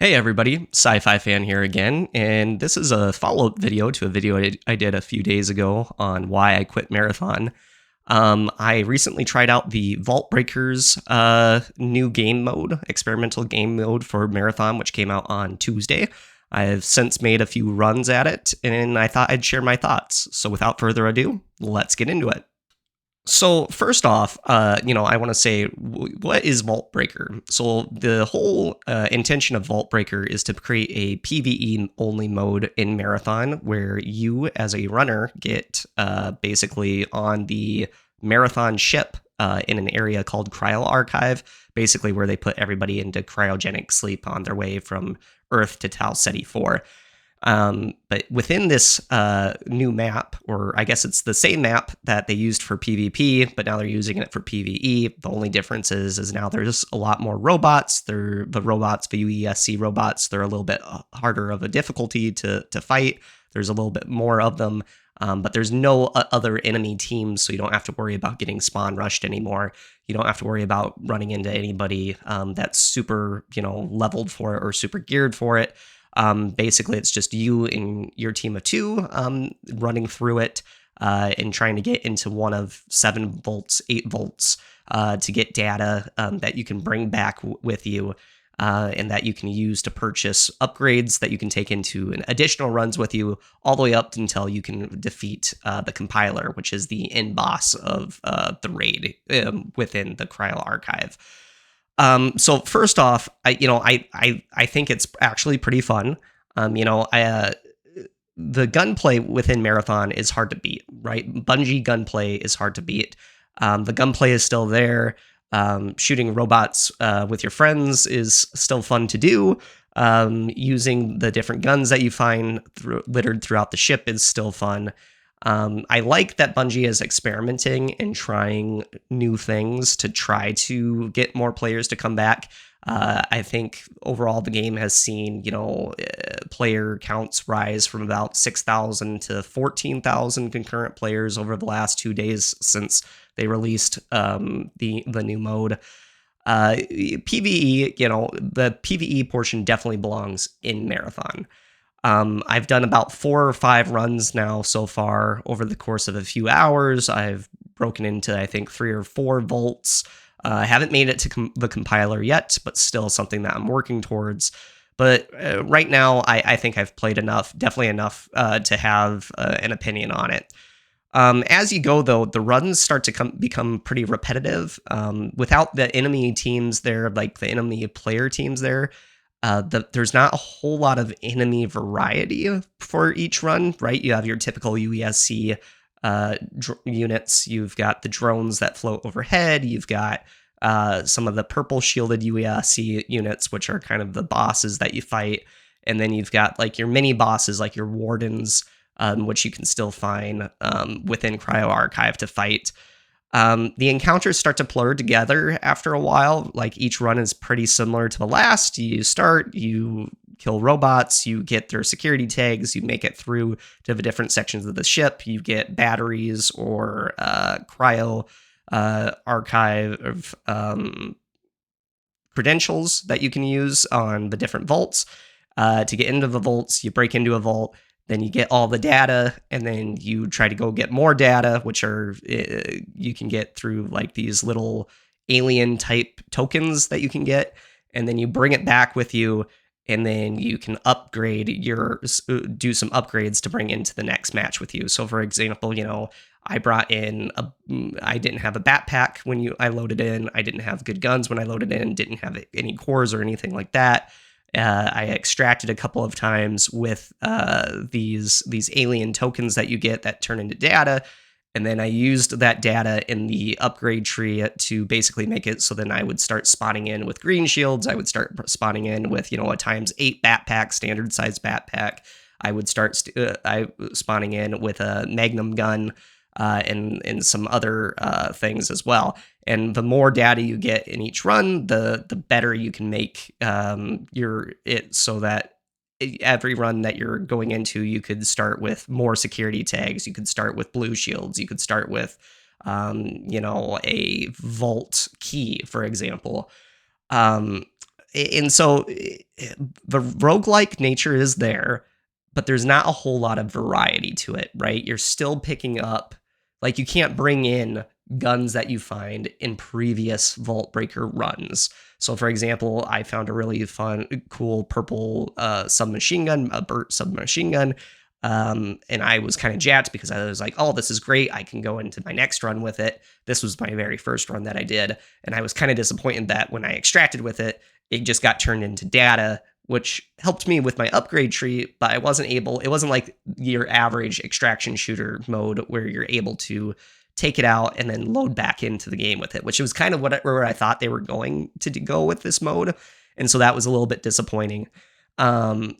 Hey everybody, Sci-Fi Fan here again, and this is a follow-up video to a video I did a few days ago on why I quit Marathon. I recently tried out the Vaultbreaker's new game mode, experimental game mode for Marathon, which came out on Tuesday. I've since made a few runs at it, and I thought I'd share my thoughts. So without further ado, let's get into it. So first off, I want to say, what is Vault Breaker? So the whole intention of Vault Breaker is to create a PvE only mode in Marathon, where you, as a runner, get basically on the Marathon ship in an area called Cryo Archive, basically where they put everybody into cryogenic sleep on their way from Earth to Tau Ceti 4. But within this new map, or I guess it's the same map that they used for PvP, but now they're using it for PvE. The only difference is now there's a lot more robots. They're the robots, the UESC robots. They're a little bit harder of a difficulty to fight. There's a little bit more of them, but there's no other enemy teams, so you don't have to worry about getting spawn rushed anymore. You don't have to worry about running into anybody that's super, leveled for it or super geared for it. Basically, it's just you and your team of two running through it and trying to get into one of 7 volts, 8 volts to get data that you can bring back with you and that you can use to purchase upgrades that you can take into additional runs with you all the way up until you can defeat the compiler, which is the end boss of the raid within the Cryo Archive. So first off, I think it's actually pretty fun. The gunplay within Marathon is hard to beat, right? Bungie gunplay is hard to beat. The gunplay is still there. Shooting robots with your friends is still fun to do. Using the different guns that you find littered throughout the ship is still fun. I like that Bungie is experimenting and trying new things to try to get more players to come back. I think overall the game has seen, player counts rise from about 6,000 to 14,000 concurrent players over the last 2 days since they released the new mode. PvE, the PvE portion definitely belongs in Marathon. I've done about 4 or 5 runs now so far over the course of a few hours. I've broken into, I think, 3 or 4 volts. I haven't made it to the compiler yet, but still something that I'm working towards. But right now, I think I've played enough, definitely enough to have an opinion on it. As you go, though, the runs start to become pretty repetitive. Without the enemy teams there, like the enemy player teams there, there's not a whole lot of enemy variety for each run, right? You have your typical UESC units. You've got the drones that float overhead. You've got some of the purple shielded UESC units, which are kind of the bosses that you fight. And then you've got like your mini bosses, like your wardens, which you can still find within Cryo Archive to fight. The encounters start to blur together after a while. Like each run is pretty similar to the last. You start, you kill robots, you get their security tags, you make it through to the different sections of the ship, you get batteries or cryo archive credentials that you can use on the different vaults. To get into the vaults, you break into a vault, then you get all the data, and then you try to go get more data, which are you can get through like these little alien type tokens that you can get, and then you bring it back with you, and then you can upgrade do some upgrades to bring into the next match with you. So, for example, I brought in I didn't have a backpack when I loaded in. I didn't have good guns when I loaded in. Didn't have any cores or anything like that. I extracted a couple of times with these alien tokens that you get that turn into data, and then I used that data in the upgrade tree to basically make it so then I would start spawning in with green shields. I would start spawning in with a ×8 backpack, standard size backpack. I would start spawning in with a magnum gun and some other things as well. And the more data you get in each run, the better you can make it so that every run that you're going into, you could start with more security tags. You could start with blue shields. You could start with, a vault key, for example. and so the roguelike nature is there, but there's not a whole lot of variety to it, right? You're still picking up, like, you can't bring in guns that you find in previous Vaultbreaker runs. So, for example, I found a really fun, cool purple submachine gun, a Burt submachine gun. And I was kind of jacked because I was like, oh, this is great. I can go into my next run with it. This was my very first run that I did. And I was kind of disappointed that when I extracted with it, it just got turned into data, which helped me with my upgrade tree, but it wasn't like your average extraction shooter mode where you're able to take it out and then load back into the game with it, which was kind of where I thought they were going to go with this mode. And so that was a little bit disappointing. Um,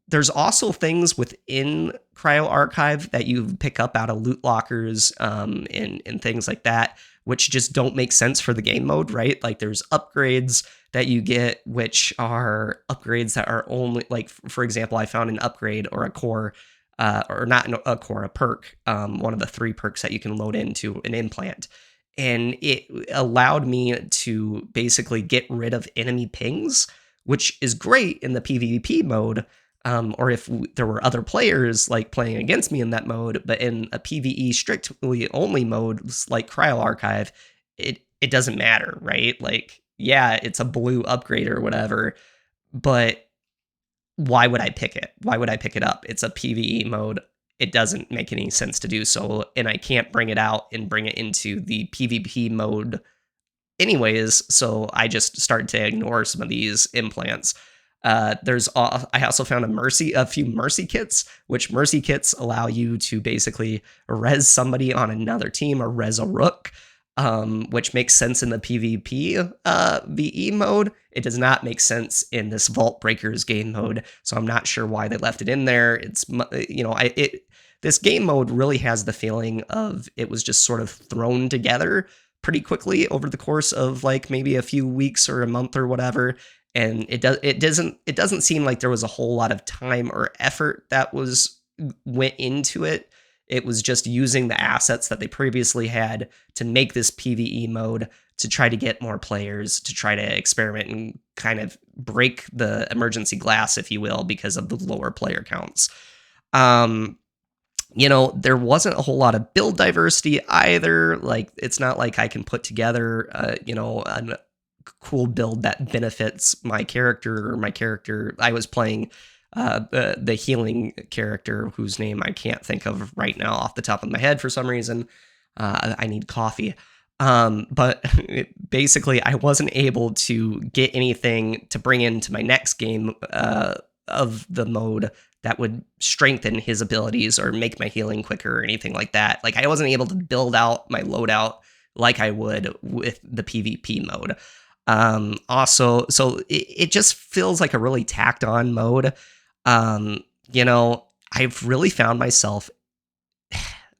there's also things within Cryo Archive that you pick up out of loot lockers and things like that, which just don't make sense for the game mode, right? Like there's upgrades that you get, which are upgrades that are only, like, for example, I found an upgrade or a core, or not a core, a perk, one of the 3 perks that you can load into an implant. And it allowed me to basically get rid of enemy pings, which is great in the PvP mode, or if there were other players like playing against me in that mode. But in a PvE strictly only mode like Cryo Archive, it doesn't matter, right? Like, yeah, it's a blue upgrade or whatever, but why would I pick it? Why would I pick it up? It's a PvE mode. It doesn't make any sense to do so, and I can't bring it out and bring it into the PvP mode anyways, so I just started to ignore some of these implants. I also found a few mercy kits, which mercy kits allow you to basically res somebody on another team or res a rook, which makes sense in the PvP VE mode. It does not make sense in this Vault Breakers game mode, so I'm not sure why they left it in there. It's, this game mode really has the feeling of it was just sort of thrown together pretty quickly over the course of like maybe a few weeks or a month or whatever, and it doesn't seem like there was a whole lot of time or effort that went into it. It was just using the assets that they previously had to make this PvE mode, to try to get more players, to try to experiment and kind of break the emergency glass, if you will, because of the lower player counts. There wasn't a whole lot of build diversity either. Like, it's not like I can put together, a cool build that benefits my character or my character. I was playing the healing character whose name I can't think of right now off the top of my head for some reason. I need coffee. But basically, I wasn't able to get anything to bring into my next game of the mode that would strengthen his abilities or make my healing quicker or anything like that. Like, I wasn't able to build out my loadout like I would with the PvP mode. So it just feels like a really tacked on mode. I've really found myself,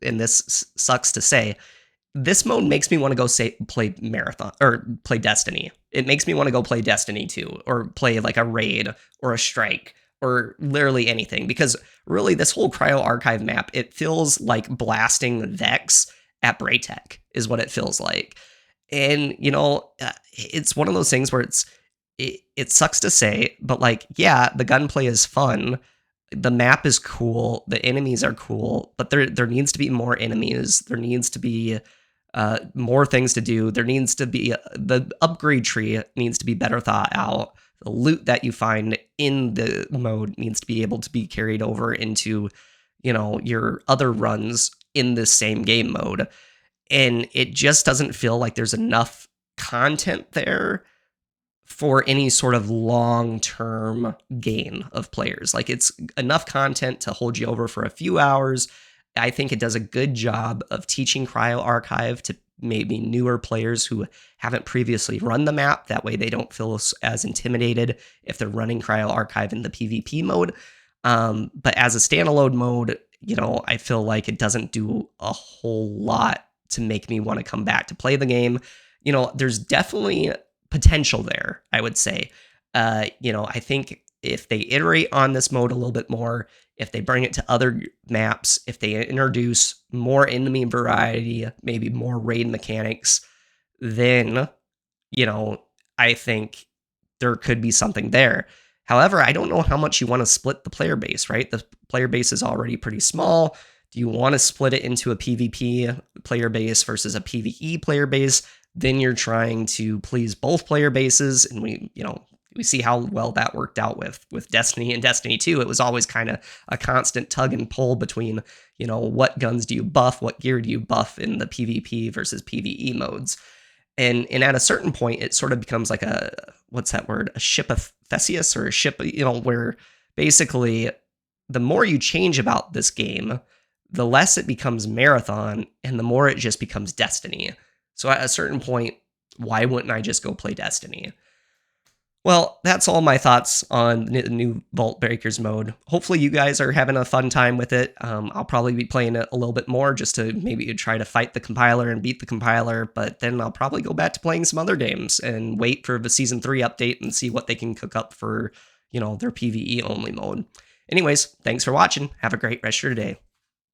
and this sucks to say, this mode makes me want to go play Marathon or play Destiny. It makes me want to go play Destiny 2 or play like a raid or a strike or literally anything, because really this whole Cryo Archive map, it feels like blasting Vex at Braytech is what it feels like. And, it's one of those things where it sucks to say, but like, yeah, the gunplay is fun. The map is cool. The enemies are cool, but there needs to be more enemies. There needs to be more things to do. There needs to be the upgrade tree needs to be better thought out. The loot that you find in the mode needs to be able to be carried over into, your other runs in this same game mode. And it just doesn't feel like there's enough content there for any sort of long-term gain of players. Like, it's enough content to hold you over for a few hours. I think it does a good job of teaching Cryo Archive to maybe newer players who haven't previously run the map. That way they don't feel as intimidated if they're running Cryo Archive in the PvP mode. But as a standalone mode, I feel like it doesn't do a whole lot to make me want to come back to play the game. There's definitely potential there, I would say. I think if they iterate on this mode a little bit more, if they bring it to other maps, if they introduce more enemy variety, maybe more raid mechanics, then, I think there could be something there. However, I don't know how much you want to split the player base, right? The player base is already pretty small. Do you want to split it into a PvP player base versus a PvE player base? Then you're trying to please both player bases, and we see how well that worked out with Destiny and Destiny 2. It was always kind of a constant tug and pull between, what guns do you buff, what gear do you buff in the PvP versus PvE modes. And at a certain point, it sort of becomes like what's that word? A Ship of Theseus, or a ship, where basically the more you change about this game, the less it becomes Marathon and the more it just becomes Destiny. So at a certain point, why wouldn't I just go play Destiny? Well, that's all my thoughts on the new Vaultbreakers mode. Hopefully you guys are having a fun time with it. I'll probably be playing it a little bit more just to maybe try to fight the compiler and beat the compiler, but then I'll probably go back to playing some other games and wait for the Season 3 update and see what they can cook up for, their PvE only mode. Anyways, thanks for watching. Have a great rest of your day.